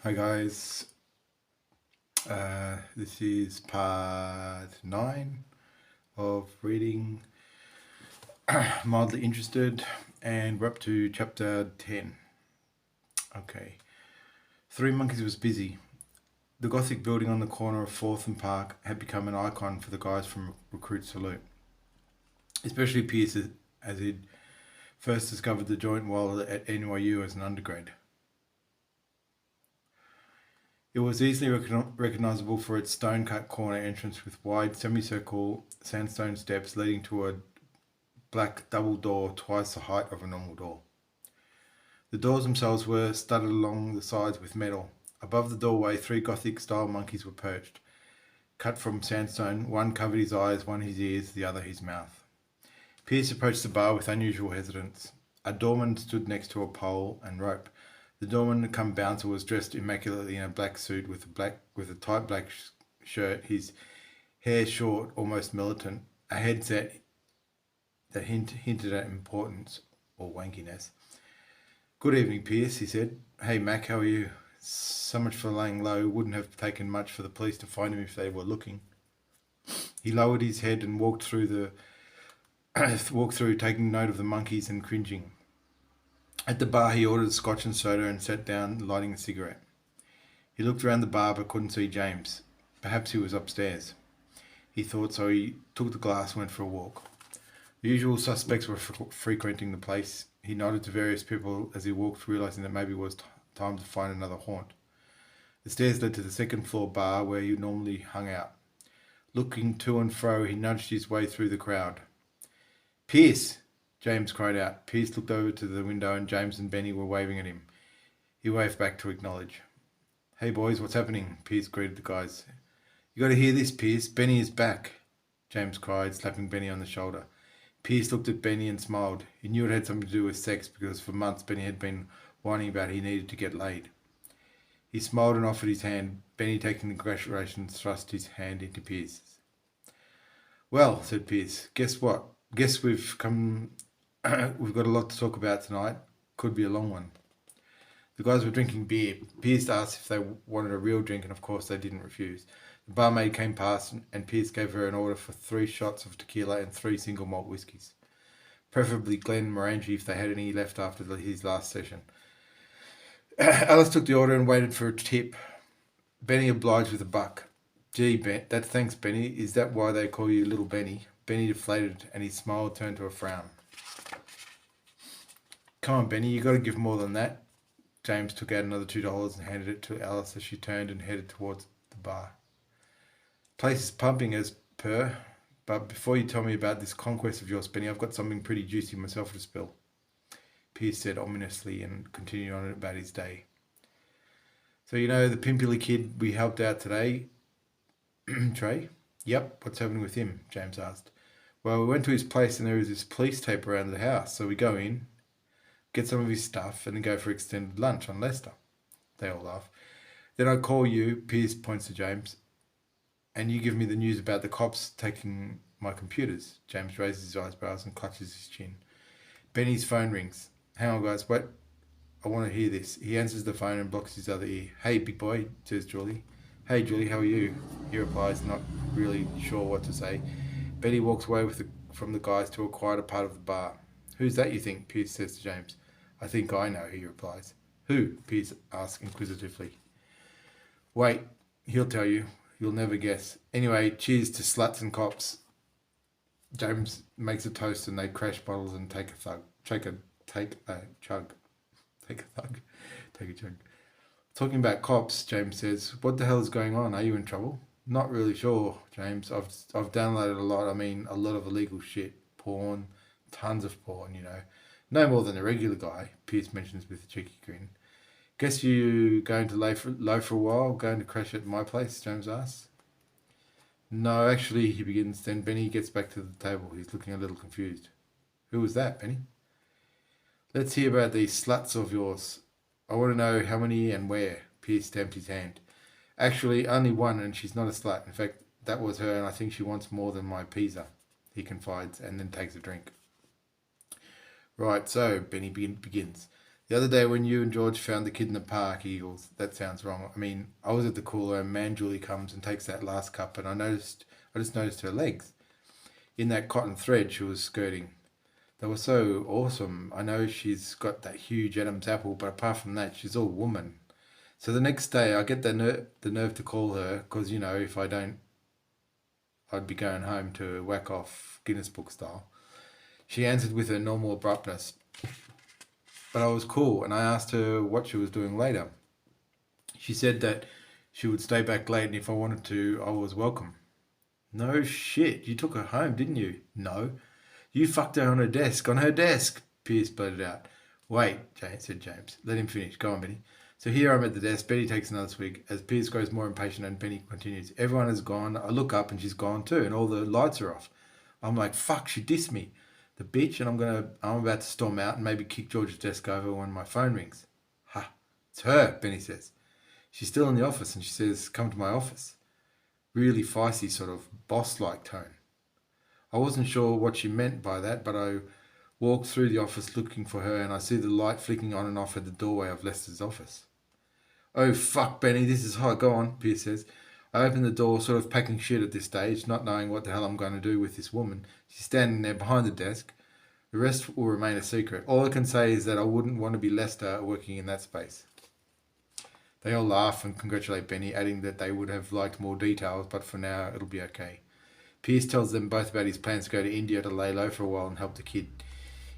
Hi guys, this is part 9 of reading Mildly Interested, and we're up to chapter 10. Okay. Three Monkeys was busy. The Gothic building on the corner of 4th and Park had become an icon for the guys from Recruit Salute, especially Pierce as he'd first discovered the joint while at NYU as an undergrad. It was easily recognisable for its stone-cut corner entrance with wide semicircle sandstone steps leading to a black double door twice the height of a normal door. The doors themselves were studded along the sides with metal. Above the doorway, 3 Gothic-style monkeys were perched, cut from sandstone. One covered his eyes, one his ears, the other his mouth. Pierce approached the bar with unusual hesitance. A doorman stood next to a pole and rope. The doorman come bouncer was dressed immaculately in a black suit with a tight black shirt, his hair short, almost militant, a headset that hinted at importance or wankiness. "Good evening, Pierce," he said. "Hey, Mac, how are you? So much for laying low. Wouldn't have taken much for the police to find him if they were looking." He lowered his head and walked through, taking note of the monkeys and cringing. At the bar, he ordered a scotch and soda and sat down, lighting a cigarette. He looked around the bar but couldn't see James. Perhaps he was upstairs. He thought so. He took the glass and went for a walk. The usual suspects were frequenting the place. He nodded to various people as he walked, realising that maybe it was time to find another haunt. The stairs led to the second floor bar where he normally hung out. Looking to and fro, he nudged his way through the crowd. "Pierce!" James cried out. Pierce looked over to the window and James and Benny were waving at him. He waved back to acknowledge. "Hey boys, what's happening?" Pierce greeted the guys. "You gotta hear this, Pierce. Benny is back," James cried, slapping Benny on the shoulder. Pierce looked at Benny and smiled. He knew it had something to do with sex because for months Benny had been whining about he needed to get laid. He smiled and offered his hand. Benny, taking the congratulations, thrust his hand into Pierce's. "Well," said Pierce, "guess what? Guess we've come... we've got a lot to talk about tonight. Could be a long one." The guys were drinking beer. Pierce asked if they wanted a real drink, and of course they didn't refuse. The barmaid came past, and Pierce gave her an order for 3 shots of tequila and 3 single malt whiskies, preferably Glenmorangie if they had any left after his last session. Alice took the order and waited for a tip. Benny obliged with $1. "Gee, thanks, Benny. Is that why they call you Little Benny?" Benny deflated, and his smile turned to a frown. "Come on, Benny, you got to give more than that." James took out another $2 and handed it to Alice as she turned and headed towards the bar. "Place is pumping as per, but before you tell me about this conquest of yours, Benny, I've got something pretty juicy myself to spill," Pierce said ominously and continued on about his day. "So you know the pimply kid we helped out today, Trey?" "Yep, what's happening with him?" James asked. "Well, we went to his place and there was this police tape around the house, so we go in, get some of his stuff, and then go for extended lunch on Lester." They all laugh. "Then I call you," Pierce points to James, "and you give me the news about the cops taking my computers." James raises his eyebrows and clutches his chin. Benny's phone rings. "Hang on, guys, wait, I want to hear this." He answers the phone and blocks his other ear. "Hey, big boy," says Julie. "Hey, Julie, how are you?" He replies, not really sure what to say. Benny walks away from the guys to a quieter part of the bar. "Who's that, you think?" Pierce says to James. "I think I know," he replies. "Who?" Pierce asks inquisitively. "Wait, he'll tell you. You'll never guess. Anyway, cheers to sluts and cops." James makes a toast and they crash bottles and take a chug. "Talking about cops," James says, "what the hell is going on? Are you in trouble?" "Not really sure, James. I've downloaded a lot. I mean, a lot of illegal shit. Porn. Tons of porn, you know. No more than a regular guy," Pierce mentions with a cheeky grin. "Guess you going to low for a while? Going to crash at my place?" James asks. "No, actually," he begins. Then Benny gets back to the table. He's looking a little confused. "Who was that, Benny?" "Let's hear about these sluts of yours. I want to know how many and where." Pierce stamped his hand. "Actually, only one, and she's not a slut. In fact, that was her, and I think she wants more than my pizza," he confides, and then takes a drink. "Right, so," Benny begins. The other day when you and George found the kid in the park, Eagles, that sounds wrong. I mean, I was at the cooler and man Julie comes and takes that last cup and I just noticed her legs in that cotton thread she was skirting. They were so awesome. I know she's got that huge Adam's apple, but apart from that, she's all woman. So the next day, I get the nerve to call her because, if I don't, I'd be going home to whack off Guinness Book style. She answered with her normal abruptness, but I was cool and I asked her what she was doing later. She said that she would stay back late and if I wanted to, I was welcome. No shit, you took her home, didn't you? No. You fucked her on her desk, Pierce blurted out. Wait, said James. Let him finish. Go on, Benny. So here I'm at the desk. Betty takes another swig. As Pierce grows more impatient and Benny continues. Everyone has gone. I look up and she's gone too, and all the lights are off. I'm like, fuck, she dissed me. The bitch, and I'm about to storm out and maybe kick George's desk over when my phone rings. Ha, it's her, Benny says. She's still in the office and she says, come to my office. Really feisty, sort of boss-like tone. I wasn't sure what she meant by that, but I walk through the office looking for her and I see the light flicking on and off at the doorway of Lester's office. Oh, fuck, Benny, this is hot. Go on, Pierce says. I open the door, sort of packing shit at this stage, not knowing what the hell I'm going to do with this woman. She's standing there behind the desk. The rest will remain a secret. All I can say is that I wouldn't want to be Lester working in that space. They all laugh and congratulate Benny, adding that they would have liked more details, but for now it'll be okay. Pierce tells them both about his plans to go to India to lay low for a while and help the kid.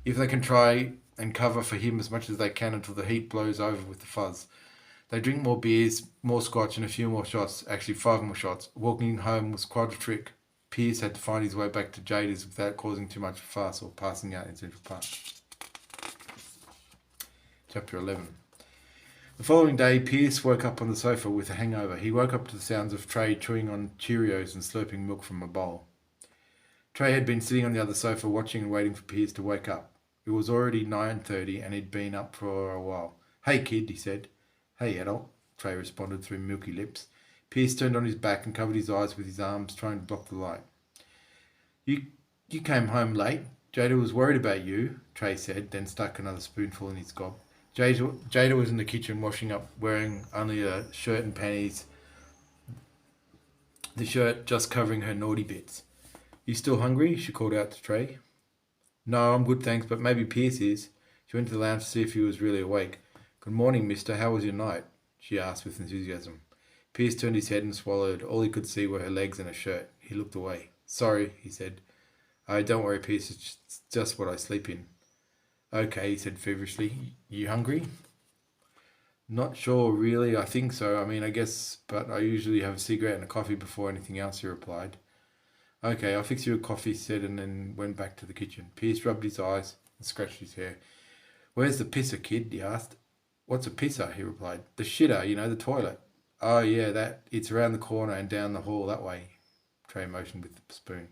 If they can try and cover for him as much as they can until the heat blows over with the fuzz. They drink more beers, more scotch and a few more shots, actually 5 more shots. Walking home was quite a trick. Pierce had to find his way back to Jada's without causing too much fuss or passing out in Central Park. Chapter 11. The following day, Pierce woke up on the sofa with a hangover. He woke up to the sounds of Trey chewing on Cheerios and slurping milk from a bowl. Trey had been sitting on the other sofa watching and waiting for Pierce to wake up. It was already 9:30 and he'd been up for a while. Hey, kid, he said. Hey, adult, Trey responded through milky lips. Pierce turned on his back and covered his eyes with his arms, trying to block the light. You came home late. Jada was worried about you, Trey said, then stuck another spoonful in his gob. Jada was in the kitchen washing up, wearing only a shirt and panties, the shirt just covering her naughty bits. You still hungry? She called out to Trey. No, I'm good, thanks, but maybe Pierce is. She went to the lounge to see if he was really awake. Good morning, mister. How was your night? She asked with enthusiasm. Pierce turned his head and swallowed. All he could see were her legs and her shirt. He looked away. Sorry, he said. Oh, don't worry, Pierce. It's just what I sleep in. Okay, he said feverishly. You hungry? Not sure, really. I think so. I mean, I guess, but I usually have a cigarette and a coffee before anything else, he replied. Okay, I'll fix you a coffee, he said, and then went back to the kitchen. Pierce rubbed his eyes and scratched his hair. Where's the pisser, kid? He asked. What's a pisser? He replied. The shitter, the toilet. Oh, yeah, it's around the corner and down the hall that way. Trey motioned with the spoon.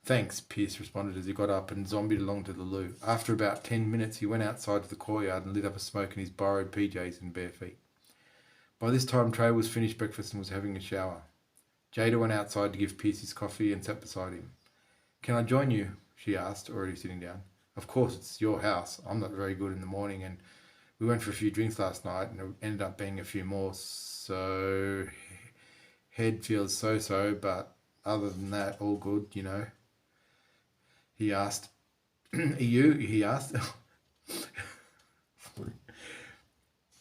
Thanks, Pierce responded as he got up and zombied along to the loo. After about 10 minutes, he went outside to the courtyard and lit up a smoke in his borrowed PJs and bare feet. By this time, Trey was finished breakfast and was having a shower. Jada went outside to give Pierce his coffee and sat beside him. Can I join you? She asked, already sitting down. Of course, it's your house. I'm not very good in the morning, and we went for a few drinks last night, and it ended up being a few more, so head feels so-so, but other than that, all good, He asked. You? He asked.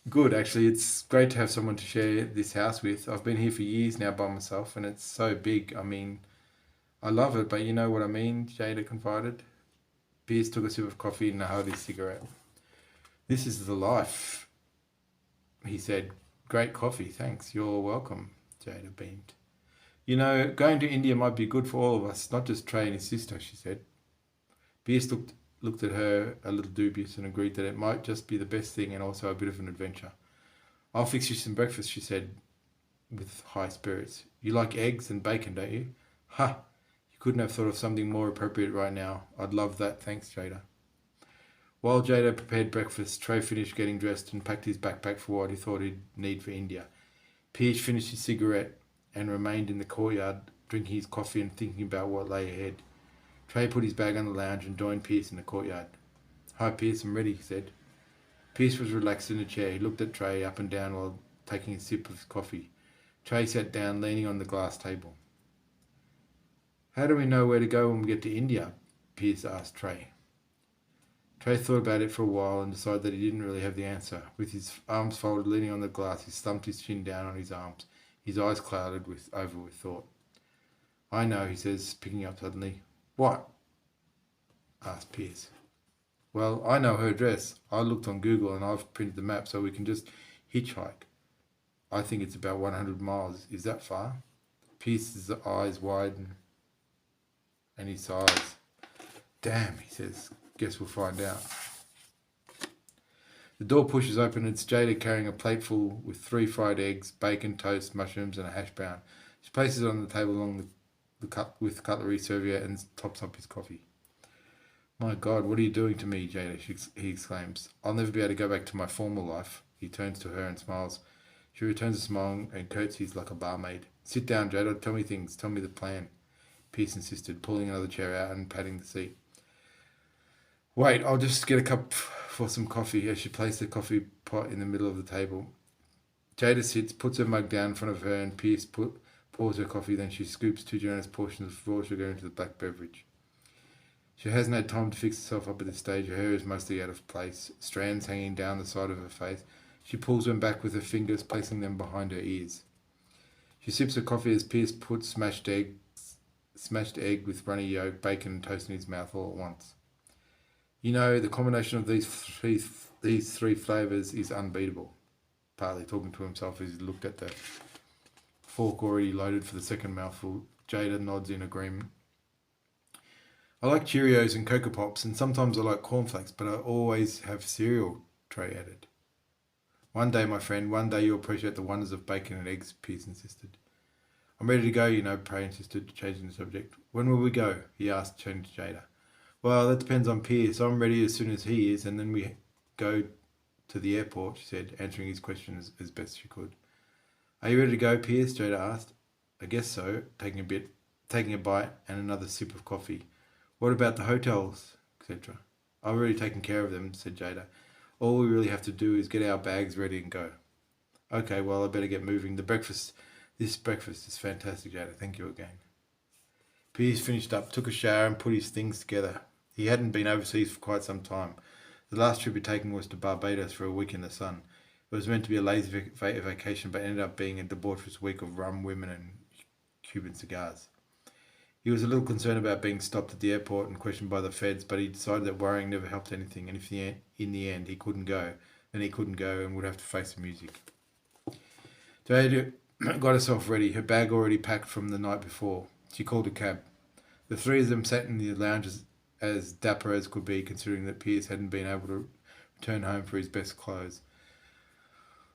Good, actually. It's great to have someone to share this house with. I've been here for years now by myself, and it's so big. I mean, I love it, but you know what I mean, Jada confided. Pierce took a sip of coffee and a hearty cigarette. This is the life, he said. Great coffee, thanks. You're welcome, Jada beamed. Going to India might be good for all of us, not just Trey and his sister, she said. Pierce looked at her a little dubious and agreed that it might just be the best thing and also a bit of an adventure. I'll fix you some breakfast, she said with high spirits. You like eggs and bacon, don't you? Ha! You couldn't have thought of something more appropriate right now. I'd love that, thanks, Jada. While Jada prepared breakfast, Trey finished getting dressed and packed his backpack for what he thought he'd need for India. Pierce finished his cigarette and remained in the courtyard, drinking his coffee and thinking about what lay ahead. Trey put his bag on the lounge and joined Pierce in the courtyard. Hi, Pierce, I'm ready, he said. Pierce was relaxed in a chair. He looked at Trey up and down while taking a sip of coffee. Trey sat down, leaning on the glass table. How do we know where to go when we get to India? Pierce asked Trey. Trey thought about it for a while and decided that he didn't really have the answer. With his arms folded, leaning on the glass, he slumped his chin down on his arms, his eyes clouded over with thought. I know, he says, picking up suddenly. What? Asked Pierce. Well, I know her address. I looked on Google and I've printed the map so we can just hitchhike. I think it's about 100 miles. Is that far? Pierce's eyes widen and he sighs. Damn, he says. Guess we'll find out. The door pushes open and it's Jada carrying a plateful with 3 fried eggs, bacon, toast, mushrooms and a hash brown. She places it on the table along with cutlery serviette and tops up his coffee. My God, what are you doing to me, Jada? He exclaims. I'll never be able to go back to my former life. He turns to her and smiles. She returns a smile and curtsies like a barmaid. Sit down, Jada. Tell me things. Tell me the plan. Pierce insisted, pulling another chair out and patting the seat. Wait, I'll just get a cup for some coffee as she placed the coffee pot in the middle of the table. Jada sits, puts her mug down in front of her and Pierce pours her coffee, then she scoops 2 generous portions of raw sugar into the black beverage. She hasn't had time to fix herself up at this stage. Her hair is mostly out of place, strands hanging down the side of her face. She pulls them back with her fingers, placing them behind her ears. She sips her coffee as Pierce puts smashed egg with runny yolk, bacon and toast in his mouth all at once. You know, the combination of these three flavours is unbeatable. Partly talking to himself as he looked at the fork already loaded for the second mouthful. Jada nods in agreement. I like Cheerios and Cocoa Pops, and sometimes I like cornflakes, but I always have cereal, Trey added. One day, my friend, one day you'll appreciate the wonders of bacon and eggs, Pierce insisted. I'm ready to go, you know, Trey insisted, changing the subject. When will we go? He asked, turning to Jada. Well, that depends on Pierce. I'm ready as soon as he is, and then we go to the airport, she said, answering his question as best she could. Are you ready to go, Pierce? Jada asked. I guess so, taking a bite and another sip of coffee. What about the hotels, etc.? I've already taken care of them, said Jada. All we really have to do is get our bags ready and go. Okay, well, I better get moving. This breakfast is fantastic, Jada. Thank you again. Pierce finished up, took a shower and put his things together. He hadn't been overseas for quite some time. The last trip he'd taken was to Barbados for a week in the sun. It was meant to be a lazy vacation, but ended up being a debaucherous week of rum, women and Cuban cigars. He was a little concerned about being stopped at the airport and questioned by the feds, but he decided that worrying never helped anything, and if in the end he couldn't go, then he couldn't go and would have to face the music. Jada got herself ready, her bag already packed from the night before. She called a cab. The 3 of them sat in the lounge as dapper as could be, considering that Pierce hadn't been able to return home for his best clothes.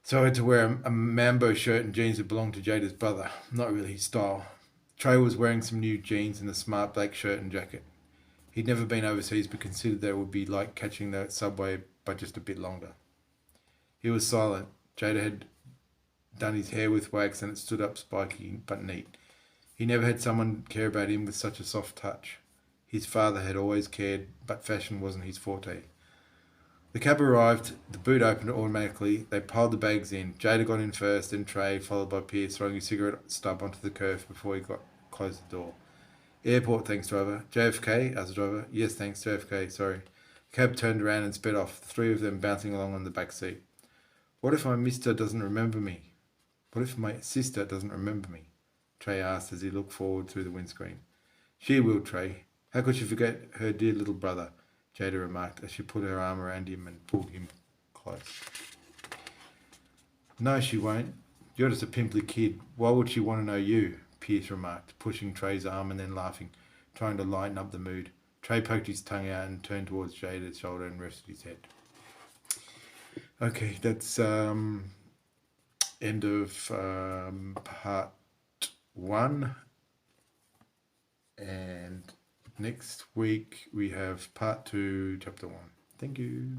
So I had to wear a Mambo shirt and jeans that belonged to Jada's brother, not really his style. Trey was wearing some new jeans and a smart black shirt and jacket. He'd never been overseas, but considered that it would be like catching the subway, but just a bit longer. He was silent. Jada had done his hair with wax and it stood up spiky but neat. He never had someone care about him with such a soft touch. His father had always cared, but fashion wasn't his forte. The cab arrived, the boot opened automatically, they piled the bags in. Jada got in first, then Trey, followed by Pierce, throwing his cigarette stub onto the curb before he closed the door. Airport, thanks, driver. JFK? Asked the driver. Yes, thanks, JFK, sorry. The cab turned around and sped off, the 3 of them bouncing along on the back seat. What if my mister doesn't remember me? What if my sister doesn't remember me? Trey asked as he looked forward through the windscreen. She will, Trey. How could she forget her dear little brother? Jada remarked as she put her arm around him and pulled him close. No, she won't. You're just a pimply kid. Why would she want to know you? Pierce remarked, pushing Trey's arm and then laughing, trying to lighten up the mood. Trey poked his tongue out and turned towards Jada's shoulder and rested his head. Okay, that's end of part 1. And next week we have part 2, chapter 1. Thank you.